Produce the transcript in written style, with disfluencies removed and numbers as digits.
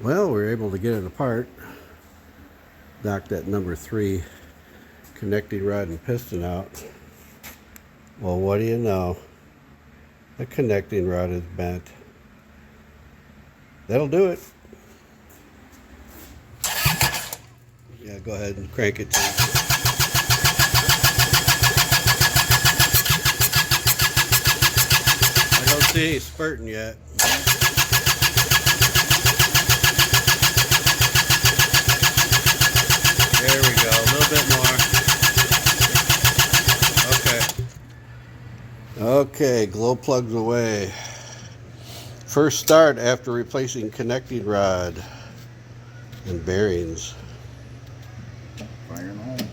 Well, we were able to get it apart. Knocked that number 3 connecting rod and piston out. Well, what do you know? The connecting rod is bent. That'll do it. Yeah, go ahead and crank it. I don't see any spurting yet. There we go, a little bit more. Okay, glow plugs away. First start after replacing connecting rod and bearings. Firing home.